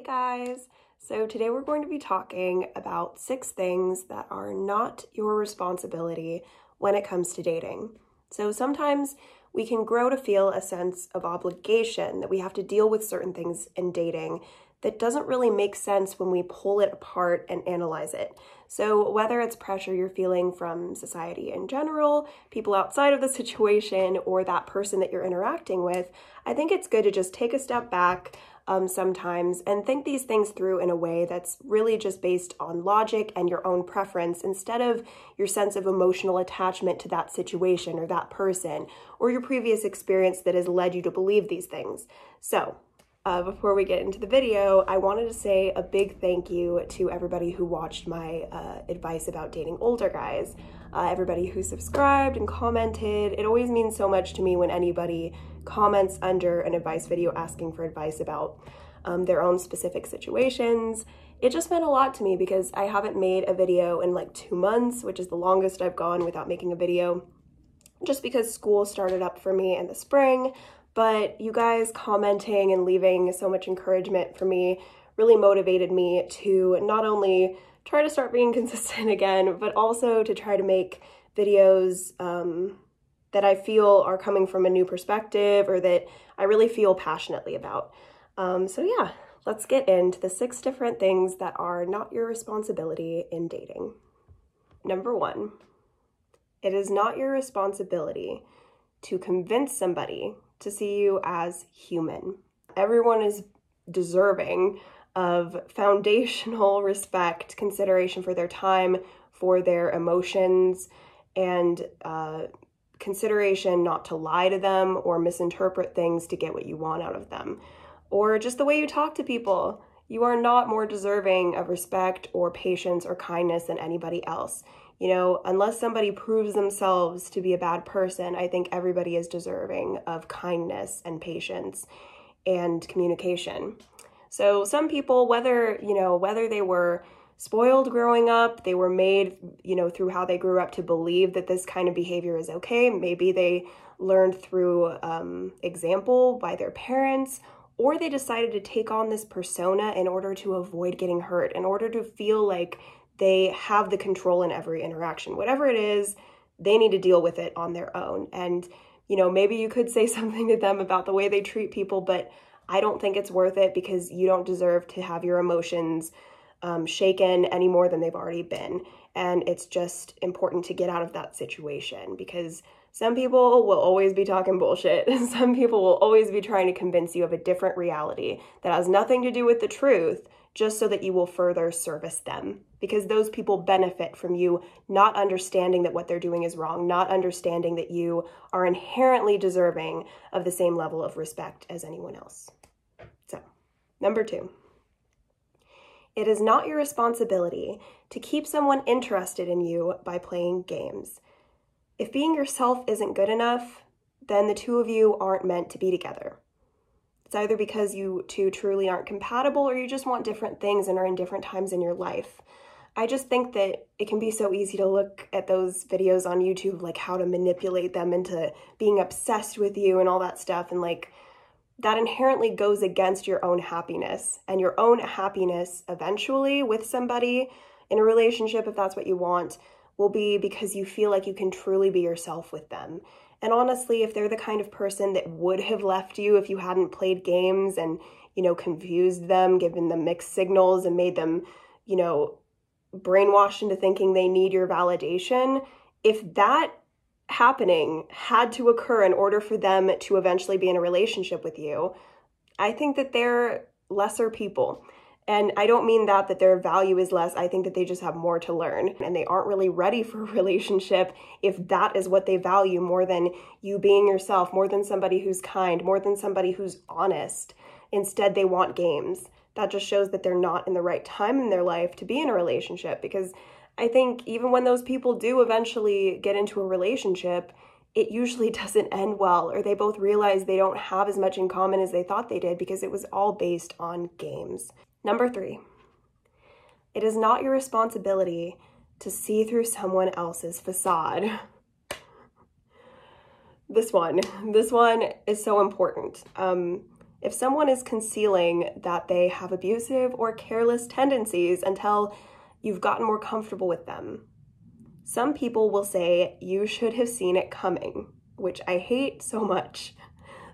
Hey guys! So today we're going to be talking about 6 things that are not your responsibility when it comes to dating. So sometimes we can grow to feel a sense of obligation that we have to deal with certain things in dating that doesn't really make sense when we pull it apart and analyze it. So whether it's pressure you're feeling from society in general, people outside of the situation, or that person that you're interacting with, I think it's good to just take a step back sometimes and think these things through in a way that's really just based on logic and your own preference instead of your sense of emotional attachment to that situation or that person or your previous experience that has led you to believe these things. So before we get into the video, I wanted to say a big thank you to everybody who watched my advice about dating older guys. Everybody who subscribed and commented. It always means so much to me when anybody comments under an advice video asking for advice about their own specific situations. It just meant a lot to me because I haven't made a video in like 2 months, which is the longest I've gone without making a video, just because school started up for me in the spring. But you guys commenting and leaving so much encouragement for me really motivated me to not only try to start being consistent again, but also to try to make videos that I feel are coming from a new perspective or that I really feel passionately about. So yeah, let's get into the 6 different things that are not your responsibility in dating. Number 1, it is not your responsibility to convince somebody to see you as human. Everyone is deserving of foundational respect, consideration for their time, for their emotions, and consideration not to lie to them or misinterpret things to get what you want out of them. Or just the way you talk to people. You are not more deserving of respect or patience or kindness than anybody else. You know, unless somebody proves themselves to be a bad person, I think everybody is deserving of kindness and patience and communication. So some people, whether they were spoiled growing up, they were made, through how they grew up to believe that this kind of behavior is okay. Maybe they learned through example by their parents, or they decided to take on this persona in order to avoid getting hurt, in order to feel like they have the control in every interaction. Whatever it is, they need to deal with it on their own. And, maybe you could say something to them about the way they treat people, but I don't think it's worth it because you don't deserve to have your emotions shaken any more than they've already been. And it's just important to get out of that situation because some people will always be talking bullshit. Some people will always be trying to convince you of a different reality that has nothing to do with the truth, just so that you will further service them, because those people benefit from you not understanding that what they're doing is wrong, not understanding that you are inherently deserving of the same level of respect as anyone else. So, number 2, it is not your responsibility to keep someone interested in you by playing games. If being yourself isn't good enough, then the two of you aren't meant to be together. It's either because you two truly aren't compatible or you just want different things and are in different times in your life. I just think that it can be so easy to look at those videos on YouTube, like how to manipulate them into being obsessed with you and all that stuff. And like that inherently goes against your own happiness, and your own happiness eventually with somebody in a relationship, if that's what you want, will be because you feel like you can truly be yourself with them. And honestly, if they're the kind of person that would have left you if you hadn't played games and, confused them, given them mixed signals and made them, brainwashed into thinking they need your validation, if that happening had to occur in order for them to eventually be in a relationship with you, I think that they're lesser people. And I don't mean that their value is less. I think that they just have more to learn and they aren't really ready for a relationship if that is what they value more than you being yourself, more than somebody who's kind, more than somebody who's honest. Instead, they want games. That just shows that they're not in the right time in their life to be in a relationship, because I think even when those people do eventually get into a relationship, it usually doesn't end well, or they both realize they don't have as much in common as they thought they did because it was all based on games. Number 3, it is not your responsibility to see through someone else's facade. This one is so important. If someone is concealing that they have abusive or careless tendencies until you've gotten more comfortable with them. Some people will say you should have seen it coming, which I hate so much.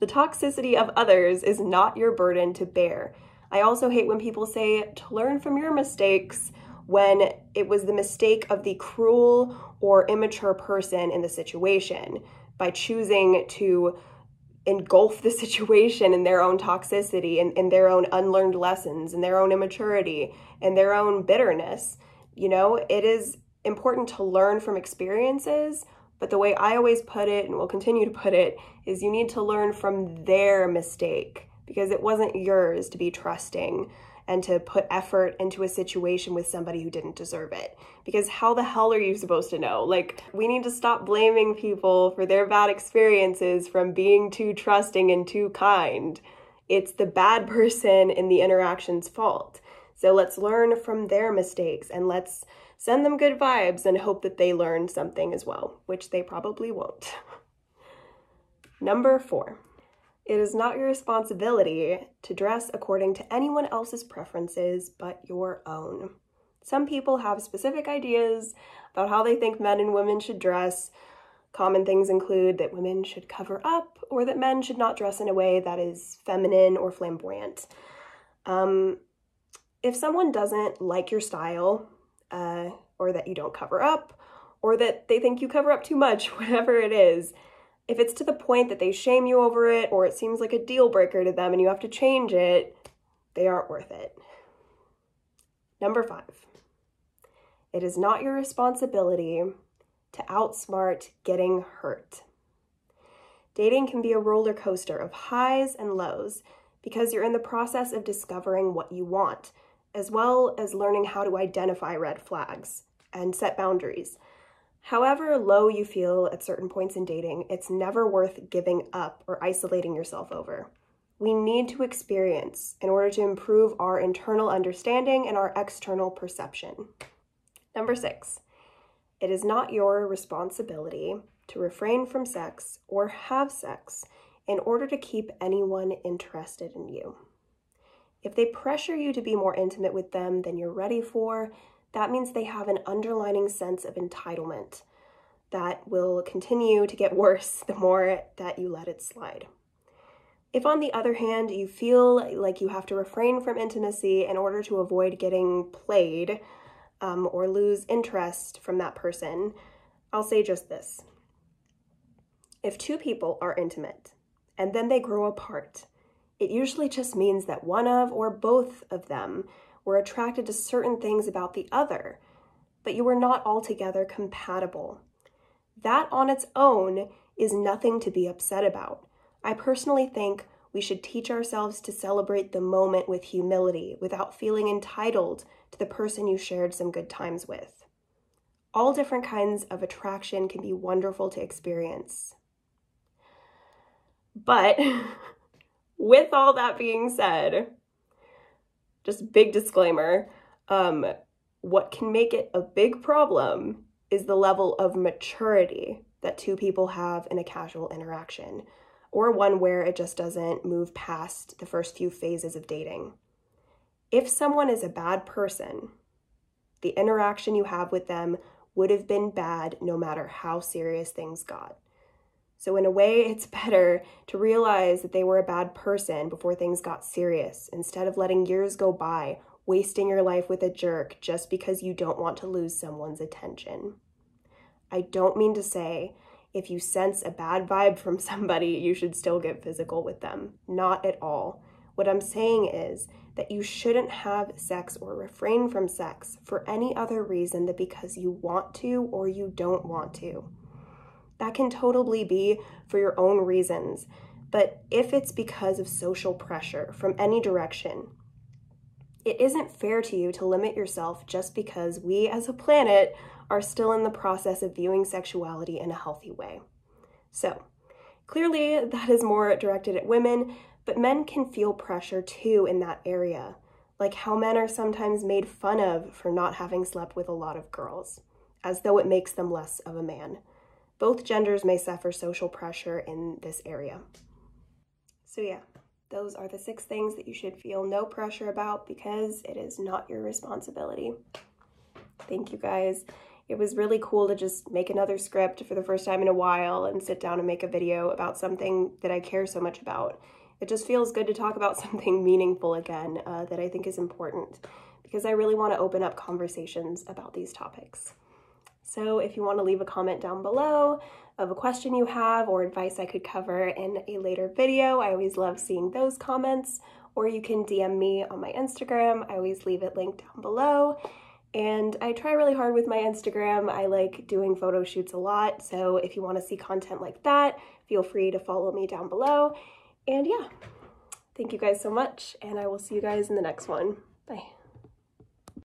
The toxicity of others is not your burden to bear. I also hate when people say to learn from your mistakes when it was the mistake of the cruel or immature person in the situation by choosing to engulf the situation in their own toxicity and in their own unlearned lessons and their own immaturity and their own bitterness. You know, it is important to learn from experiences, but the way I always put it, and will continue to put it, is you need to learn from their mistake, because it wasn't yours to be trusting and to put effort into a situation with somebody who didn't deserve it. Because how the hell are you supposed to know? Like, we need to stop blaming people for their bad experiences from being too trusting and too kind. It's the bad person in the interaction's fault. So let's learn from their mistakes and let's send them good vibes and hope that they learn something as well, which they probably won't. Number 4. It is not your responsibility to dress according to anyone else's preferences but your own. Some people have specific ideas about how they think men and women should dress. Common things include that women should cover up or that men should not dress in a way that is feminine or flamboyant. If someone doesn't like your style, or that you don't cover up, or that they think you cover up too much, whatever it is, if it's to the point that they shame you over it, or it seems like a deal breaker to them and you have to change it, they aren't worth it. Number 5. It is not your responsibility to outsmart getting hurt. Dating can be a roller coaster of highs and lows because you're in the process of discovering what you want, as well as learning how to identify red flags and set boundaries. However low you feel at certain points in dating, it's never worth giving up or isolating yourself over. We need to experience in order to improve our internal understanding and our external perception. Number 6, it is not your responsibility to refrain from sex or have sex in order to keep anyone interested in you. If they pressure you to be more intimate with them than you're ready for, that means they have an underlying sense of entitlement that will continue to get worse the more that you let it slide. If, on the other hand, you feel like you have to refrain from intimacy in order to avoid getting played or lose interest from that person, I'll say just this. If two people are intimate and then they grow apart, it usually just means that one of or both of them were attracted to certain things about the other, but you were not altogether compatible. That on its own is nothing to be upset about. I personally think we should teach ourselves to celebrate the moment with humility without feeling entitled to the person you shared some good times with. All different kinds of attraction can be wonderful to experience. But with all that being said, just big disclaimer, what can make it a big problem is the level of maturity that two people have in a casual interaction, or one where it just doesn't move past the first few phases of dating. If someone is a bad person, the interaction you have with them would have been bad no matter how serious things got. So in a way, it's better to realize that they were a bad person before things got serious, instead of letting years go by, wasting your life with a jerk just because you don't want to lose someone's attention. I don't mean to say if you sense a bad vibe from somebody, you should still get physical with them. Not at all. What I'm saying is that you shouldn't have sex or refrain from sex for any other reason than because you want to or you don't want to. That can totally be for your own reasons, but if it's because of social pressure from any direction, it isn't fair to you to limit yourself just because we as a planet are still in the process of viewing sexuality in a healthy way. So, clearly that is more directed at women, but men can feel pressure too in that area, like how men are sometimes made fun of for not having slept with a lot of girls, as though it makes them less of a man. Both genders may suffer social pressure in this area. So yeah, those are the 6 things that you should feel no pressure about because it is not your responsibility. Thank you guys. It was really cool to just make another script for the first time in a while and sit down and make a video about something that I care so much about. It just feels good to talk about something meaningful again that I think is important because I really want to open up conversations about these topics. So if you want to leave a comment down below of a question you have or advice I could cover in a later video, I always love seeing those comments, or you can DM me on my Instagram. I always leave it linked down below. And I try really hard with my Instagram. I like doing photo shoots a lot, so if you want to see content like that, feel free to follow me down below. And yeah, thank you guys so much, and I will see you guys in the next one. Bye.